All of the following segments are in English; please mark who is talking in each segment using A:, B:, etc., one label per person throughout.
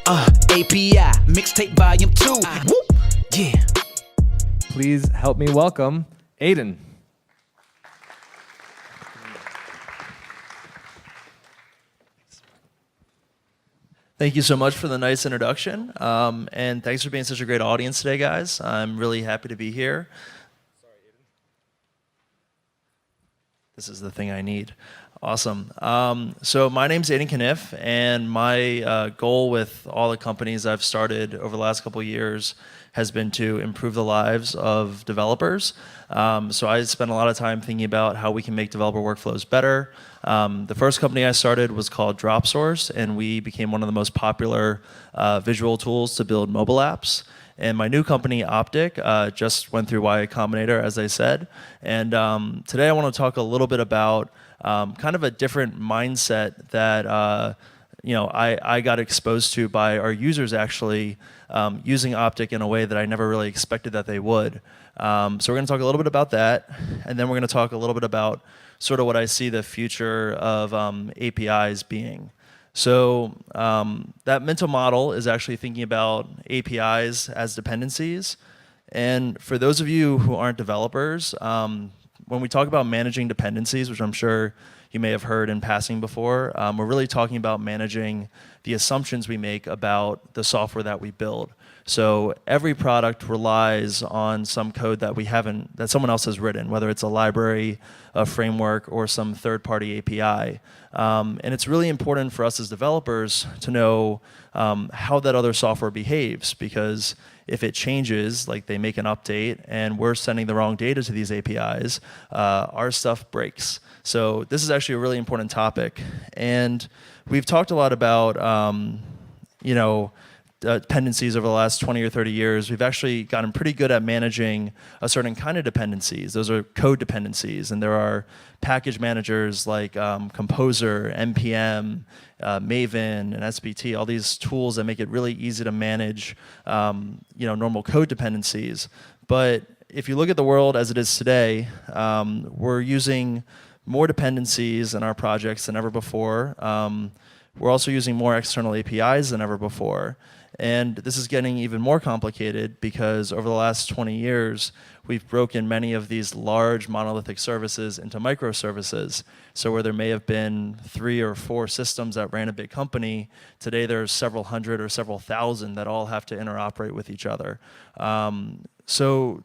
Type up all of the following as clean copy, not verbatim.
A: API, mixtape volume 2. Whoop, yeah.
B: Please help me welcome Aidan.
C: Thank you so much for the nice introduction, and thanks for being such a great audience today, guys. I'm really happy to be here. This is the thing I need. Awesome. So my name's Aidan Cunniffe, and my goal with all the companies I've started over the last couple of years has been to improve the lives of developers. So I spent a lot of time thinking about how we can make developer workflows better. The first company I started was called DropSource, and we became one of the most popular visual tools to build mobile apps. And my new company, Optic, just went through Y Combinator, as I said. And today I want to talk a little bit about kind of a different mindset that I got exposed to by our users actually using Optic in a way that I never really expected that they would. So we're going to talk a little bit about that, and then we're going to talk a little bit about sort of what I see the future of APIs being. So that mental model is actually thinking about APIs as dependencies. And for those of you who aren't developers, when we talk about managing dependencies, which I'm sure you may have heard in passing before, we're really talking about managing the assumptions we make about the software that we build. So every product relies on some code that someone else has written, whether it's a library, a framework, or some third-party API. And it's really important for us as developers to know how that other software behaves, because if it changes, like they make an update and we're sending the wrong data to these APIs, our stuff breaks. So this is actually a really important topic. And we've talked a lot about dependencies over the last 20 or 30 years. We've actually gotten pretty good at managing a certain kind of dependencies. Those are code dependencies, and there are package managers like Composer, NPM, Maven, and SBT, all these tools that make it really easy to manage normal code dependencies. But if you look at the world as it is today, we're using more dependencies in our projects than ever before. We're also using more external APIs than ever before. And this is getting even more complicated because over the last 20 years, we've broken many of these large monolithic services into microservices. So where there may have been 3 or 4 systems that ran a big company, today there's several hundred or several thousand that all have to interoperate with each other. So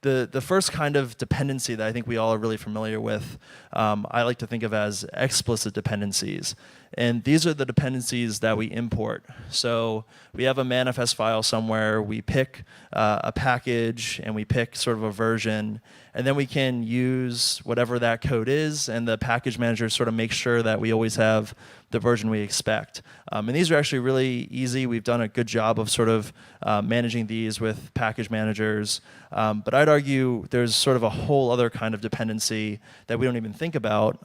C: the first kind of dependency that I think we all are really familiar with, I like to think of as explicit dependencies. And these are the dependencies that we import. So we have a manifest file somewhere, we pick a package, and we pick sort of a version, and then we can use whatever that code is, and the package manager sort of makes sure that we always have the version we expect. And these are actually really easy. We've done a good job of sort of managing these with package managers. But I'd argue there's sort of a whole other kind of dependency that we don't even think about,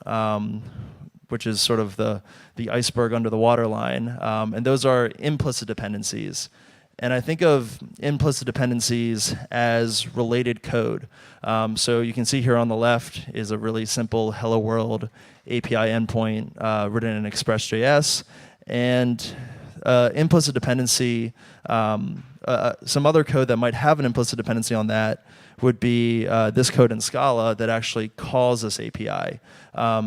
C: which is sort of the iceberg under the waterline. And those are implicit dependencies. And I think of implicit dependencies as related code. So you can see here on the left is a really simple Hello World API endpoint written in Express.js. And implicit dependency, some other code that might have an implicit dependency on that would be this code in Scala that actually calls this API.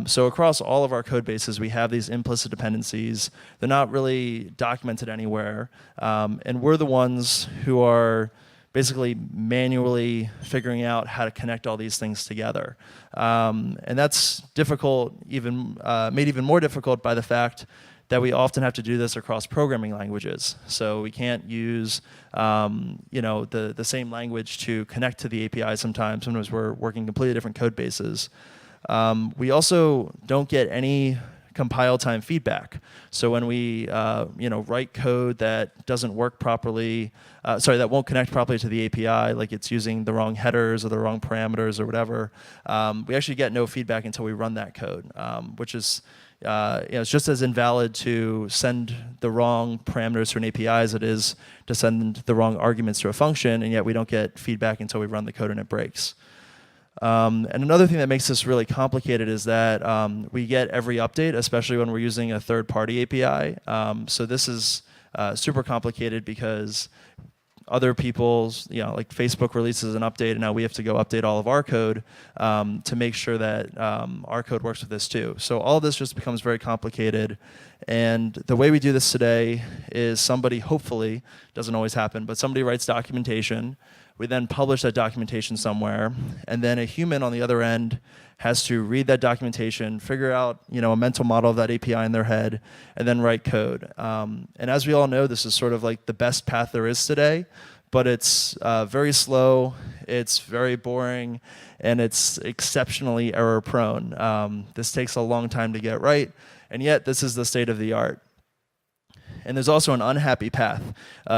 C: So across all of our code bases, we have these implicit dependencies. They're not really documented anywhere. And we're the ones who are basically manually figuring out how to connect all these things together. And that's difficult, made even more difficult by the fact that we often have to do this across programming languages. So we can't use the same language to connect to the API sometimes. Sometimes we're working completely different code bases. We also don't get any compile time feedback. So when we write code that doesn't work properly, that won't connect properly to the API, like it's using the wrong headers or the wrong parameters or whatever, we actually get no feedback until we run that code, which is it's just as invalid to send the wrong parameters to an API as it is to send the wrong arguments to a function, and yet we don't get feedback until we run the code and it breaks. And another thing that makes this really complicated is that we get every update, especially when we're using a third-party API. So this is super complicated because other people's, like Facebook releases an update, and now we have to go update all of our code to make sure that our code works with this too. So all of this just becomes very complicated. And the way we do this today is somebody, hopefully, doesn't always happen, but somebody writes documentation. We then publish that documentation somewhere, and then a human on the other end has to read that documentation, figure out a mental model of that API in their head, and then write code. And as we all know, this is sort of like the best path there is today, but it's very slow, it's very boring, and it's exceptionally error prone. This takes a long time to get right, and yet this is the state of the art. And there's also an unhappy path.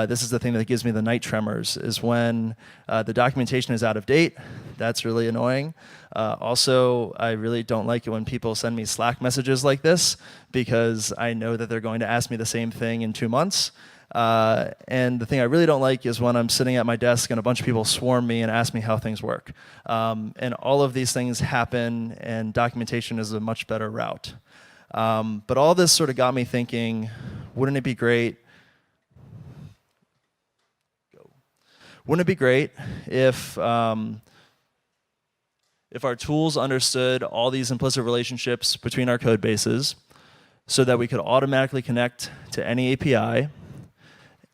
C: This is the thing that gives me the night tremors, is when the documentation is out of date. That's really annoying. Also, I really don't like it when people send me Slack messages like this, because I know that they're going to ask me the same thing in 2 months. And the thing I really don't like is when I'm sitting at my desk and a bunch of people swarm me and ask me how things work. And all of these things happen, and documentation is a much better route. But all this sort of got me thinking, wouldn't it be great if our tools understood all these implicit relationships between our code bases so that we could automatically connect to any API,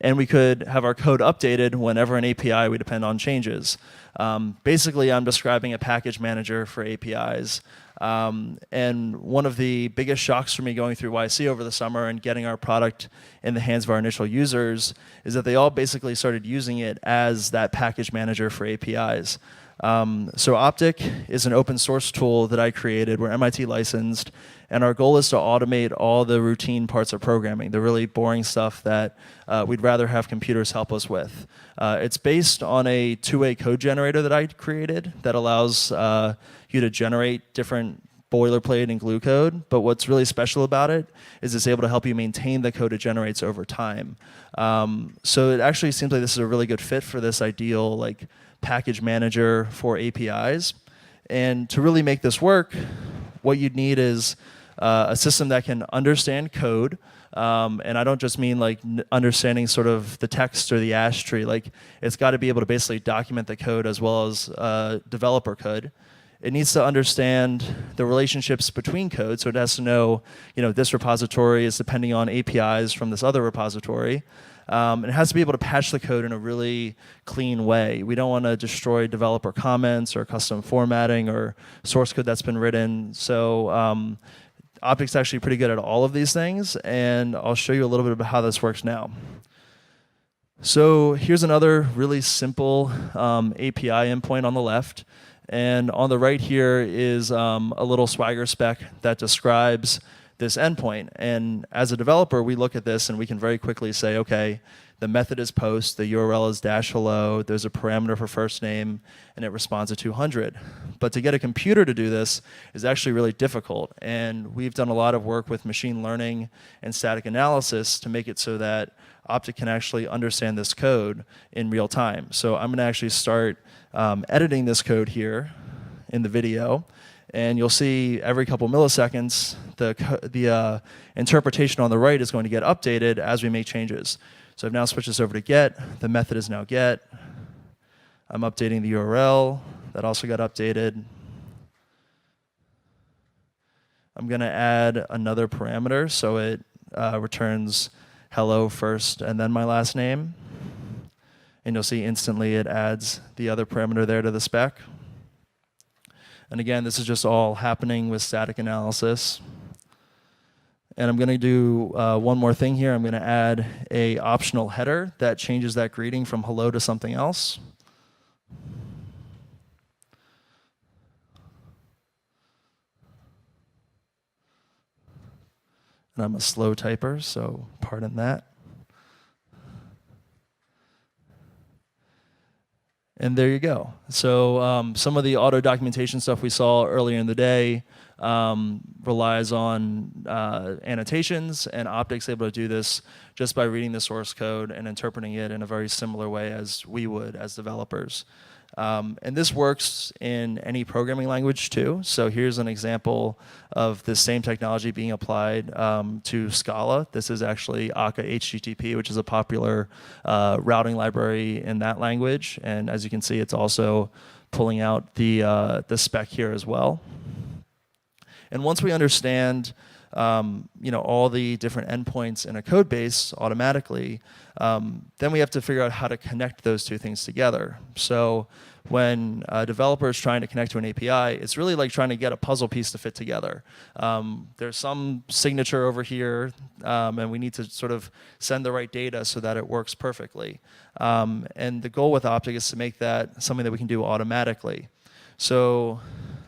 C: and we could have our code updated whenever an API we depend on changes. Basically, I'm describing a package manager for APIs. And one of the biggest shocks for me going through YC over the summer and getting our product in the hands of our initial users is that they all basically started using it as that package manager for APIs. So Optic is an open source tool that I created. We're MIT licensed, and our goal is to automate all the routine parts of programming, the really boring stuff that we'd rather have computers help us with. It's based on a two-way code generator that I created that allows you to generate different boilerplate and glue code, but what's really special about it is it's able to help you maintain the code it generates over time. So it actually seems like this is a really good fit for this ideal package manager for APIs. And to really make this work, what you'd need is a system that can understand code. And I don't just mean understanding sort of the text or the ash tree. It's got to be able to basically document the code as well as a developer could. It needs to understand the relationships between code, so it has to know, this repository is depending on APIs from this other repository. And it has to be able to patch the code in a really clean way. We don't want to destroy developer comments or custom formatting or source code that's been written. So Optic's actually pretty good at all of these things, and I'll show you a little bit about how this works now. So here's another really simple API endpoint on the left. And on the right here is a little Swagger spec that describes this endpoint. And as a developer, we look at this and we can very quickly say, okay, the method is post, the URL is -hello, there's a parameter for first name, and it responds to 200. But to get a computer to do this is actually really difficult. And we've done a lot of work with machine learning and static analysis to make it so that Optic can actually understand this code in real time. So I'm going to actually start editing this code here in the video. And you'll see every couple milliseconds, the interpretation on the right is going to get updated as we make changes. So I've now switched this over to get. The method is now get. I'm updating the URL. That also got updated. I'm going to add another parameter, so it returns hello first and then my last name. And you'll see instantly it adds the other parameter there to the spec. And again, this is just all happening with static analysis. And I'm going to do one more thing here. I'm going to add a optional header that changes that greeting from hello to something else. And I'm a slow typer, so pardon that. And there you go. So some of the auto documentation stuff we saw earlier in the day relies on annotations, and Optic's able to do this just by reading the source code and interpreting it in a very similar way as we would as developers. And this works in any programming language too. So here's an example of the same technology being applied to Scala. This is actually Akka HTTP, which is a popular routing library in that language. And as you can see, it's also pulling out the spec here as well. And once we understand all the different endpoints in a code base automatically, then we have to figure out how to connect those two things together. So when a developer is trying to connect to an API, it's really like trying to get a puzzle piece to fit together. There's some signature over here, and we need to sort of send the right data so that it works perfectly. And the goal with Optic is to make that something that we can do automatically. So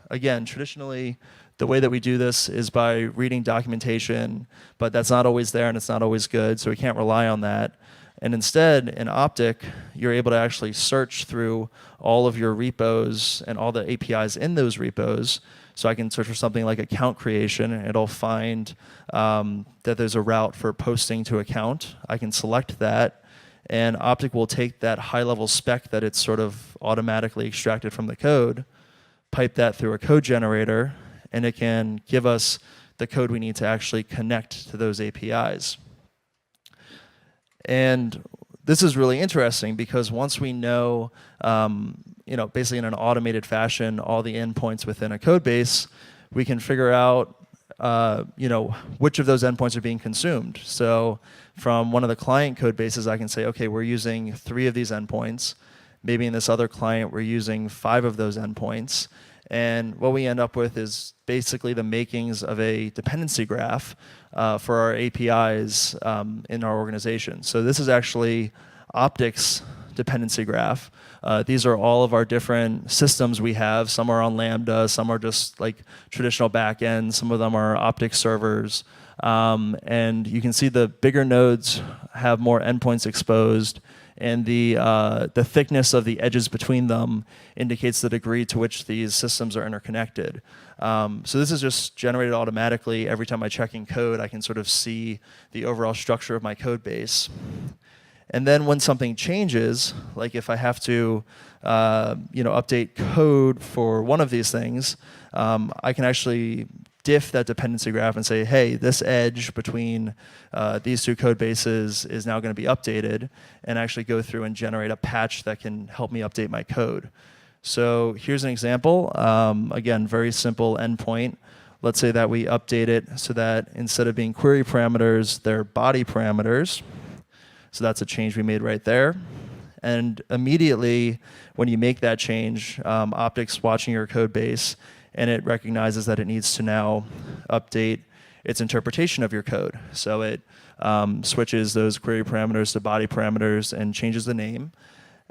C: again, traditionally, the way that we do this is by reading documentation, but that's not always there and it's not always good, so we can't rely on that. And instead, in Optic, you're able to actually search through all of your repos and all the APIs in those repos. So I can search for something like account creation, and it'll find that there's a route for posting to account. I can select that, and Optic will take that high-level spec that it's sort of automatically extracted from the code, pipe that through a code generator, and it can give us the code we need to actually connect to those APIs. And this is really interesting because once we know, basically in an automated fashion, all the endpoints within a code base, we can figure out, which of those endpoints are being consumed. So from one of the client code bases, I can say, okay, we're using 3 of these endpoints. Maybe in this other client, we're using 5 of those endpoints. And what we end up with is basically the makings of a dependency graph for our APIs in our organization. So this is actually Optic's dependency graph. These are all of our different systems we have. Some are on Lambda, some are just like traditional backends, some of them are Optic servers. And you can see the bigger nodes have more endpoints exposed, and the thickness of the edges between them indicates the degree to which these systems are interconnected. So this is just generated automatically. Every time I check in code, I can sort of see the overall structure of my code base. And then when something changes, like if I have to update code for one of these things, I can actually diff that dependency graph and say, hey, this edge between these 2 code bases is now going to be updated, and actually go through and generate a patch that can help me update my code. So here's an example. Again, very simple endpoint. Let's say that we update it so that instead of being query parameters, they're body parameters. So that's a change we made right there. And immediately when you make that change, Optic's watching your code base, and it recognizes that it needs to now update its interpretation of your code. So it switches those query parameters to body parameters and changes the name.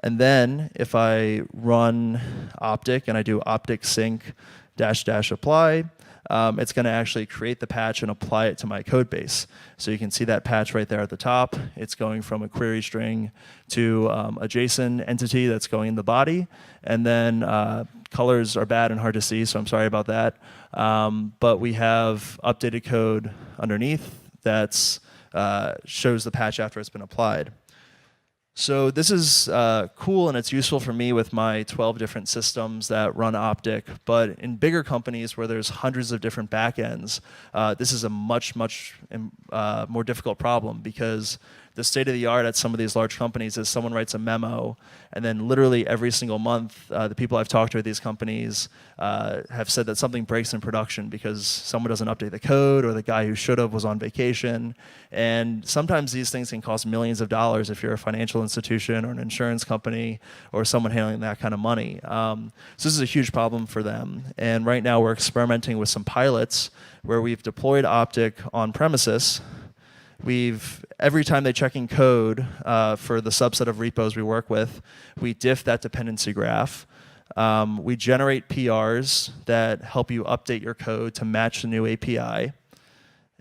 C: And then if I run Optic and I do optic sync -- apply, it's going to actually create the patch and apply it to my code base. So you can see that patch right there at the top. It's going from a query string to a JSON entity that's going in the body. And then colors are bad and hard to see, so I'm sorry about that. But we have updated code underneath that shows the patch after it's been applied. So this is cool, and it's useful for me with my 12 different systems that run Optic. But in bigger companies where there's hundreds of different backends, this is a much more difficult problem, because the state of the art at some of these large companies is someone writes a memo, and then literally every single month, the people I've talked to at these companies have said that something breaks in production because someone doesn't update the code, or the guy who should have was on vacation. And sometimes these things can cost millions of dollars if you're a financial institution or an insurance company or someone handling that kind of money. So this is a huge problem for them. And right now we're experimenting with some pilots where we've deployed Optic on premises. Every time they check in code for the subset of repos we work with, we diff that dependency graph. We generate PRs that help you update your code to match the new API.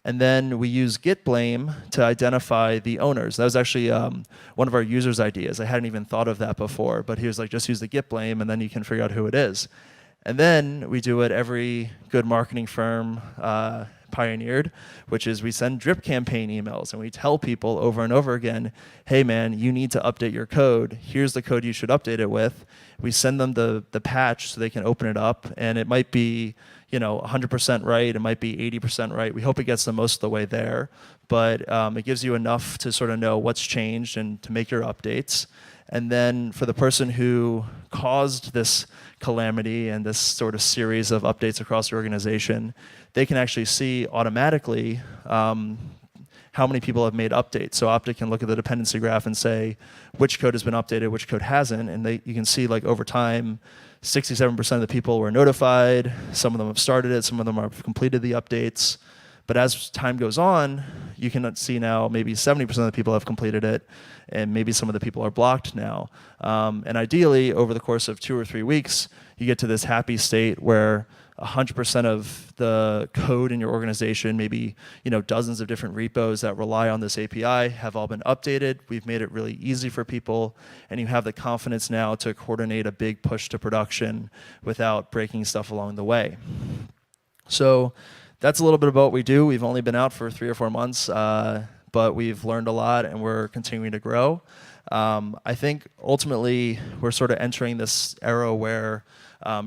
C: And then we use git blame to identify the owners. That was actually one of our users' ideas. I hadn't even thought of that before, but he was like, just use the git blame and then you can figure out who it is. And then we do what every good marketing firm pioneered, which is we send drip campaign emails and we tell people over and over again, hey man, you need to update your code. Here's the code you should update it with. We send them the patch so they can open it up, and it might be 100% right. It might be 80% right. We hope it gets them most of the way there, but it gives you enough to sort of know what's changed and to make your updates. And then for the person who caused this calamity and this sort of series of updates across the organization, they can actually see automatically how many people have made updates. So Optic can look at the dependency graph and say which code has been updated, which code hasn't, and you can see like over time, 67% of the people were notified, some of them have started it, some of them have completed the updates. But as time goes on, you can see now maybe 70% of the people have completed it, and maybe some of the people are blocked now. And ideally, over the course of 2 or 3 weeks, you get to this happy state where 100% of the code in your organization, maybe dozens of different repos that rely on this API, have all been updated. We've made it really easy for people, and you have the confidence now to coordinate a big push to production without breaking stuff along the way. So that's a little bit about what we do. We've only been out for 3 or 4 months, but we've learned a lot, and we're continuing to grow. I think ultimately we're sort of entering this era where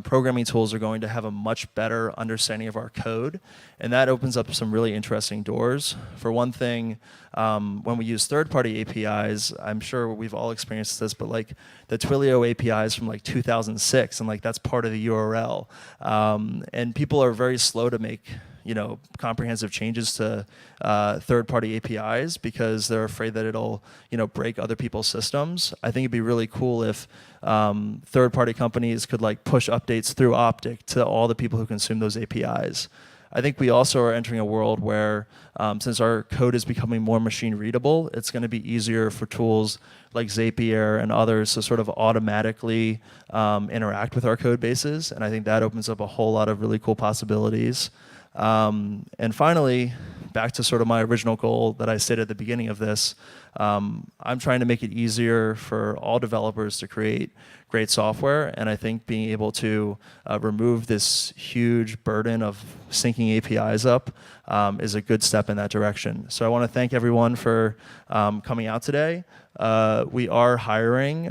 C: programming tools are going to have a much better understanding of our code, and that opens up some really interesting doors. For one thing, when we use third-party APIs, I'm sure we've all experienced this, but like the Twilio API is from like 2006, and like that's part of the URL. And people are very slow to make comprehensive changes to third-party APIs because they're afraid that it'll break other people's systems. I think it'd be really cool if third-party companies could like push updates through Optic to all the people who consume those APIs. I think we also are entering a world where since our code is becoming more machine readable, it's going to be easier for tools like Zapier and others to sort of automatically interact with our code bases, and I think that opens up a whole lot of really cool possibilities. And finally, back to sort of my original goal that I stated at the beginning of this, I'm trying to make it easier for all developers to create great software, and I think being able to remove this huge burden of syncing APIs up is a good step in that direction. So I want to thank everyone for coming out today. We are hiring,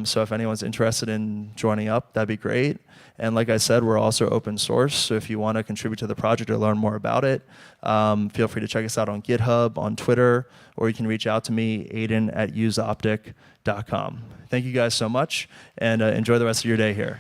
C: so if anyone's interested in joining up, that'd be great. And like I said, we're also open source, so if you want to contribute to the project or learn more about it, feel free to check us out on GitHub, on Twitter, or you can reach out to me, Aidan at useoptic.com. Thank you guys so much, and enjoy the rest of your day here.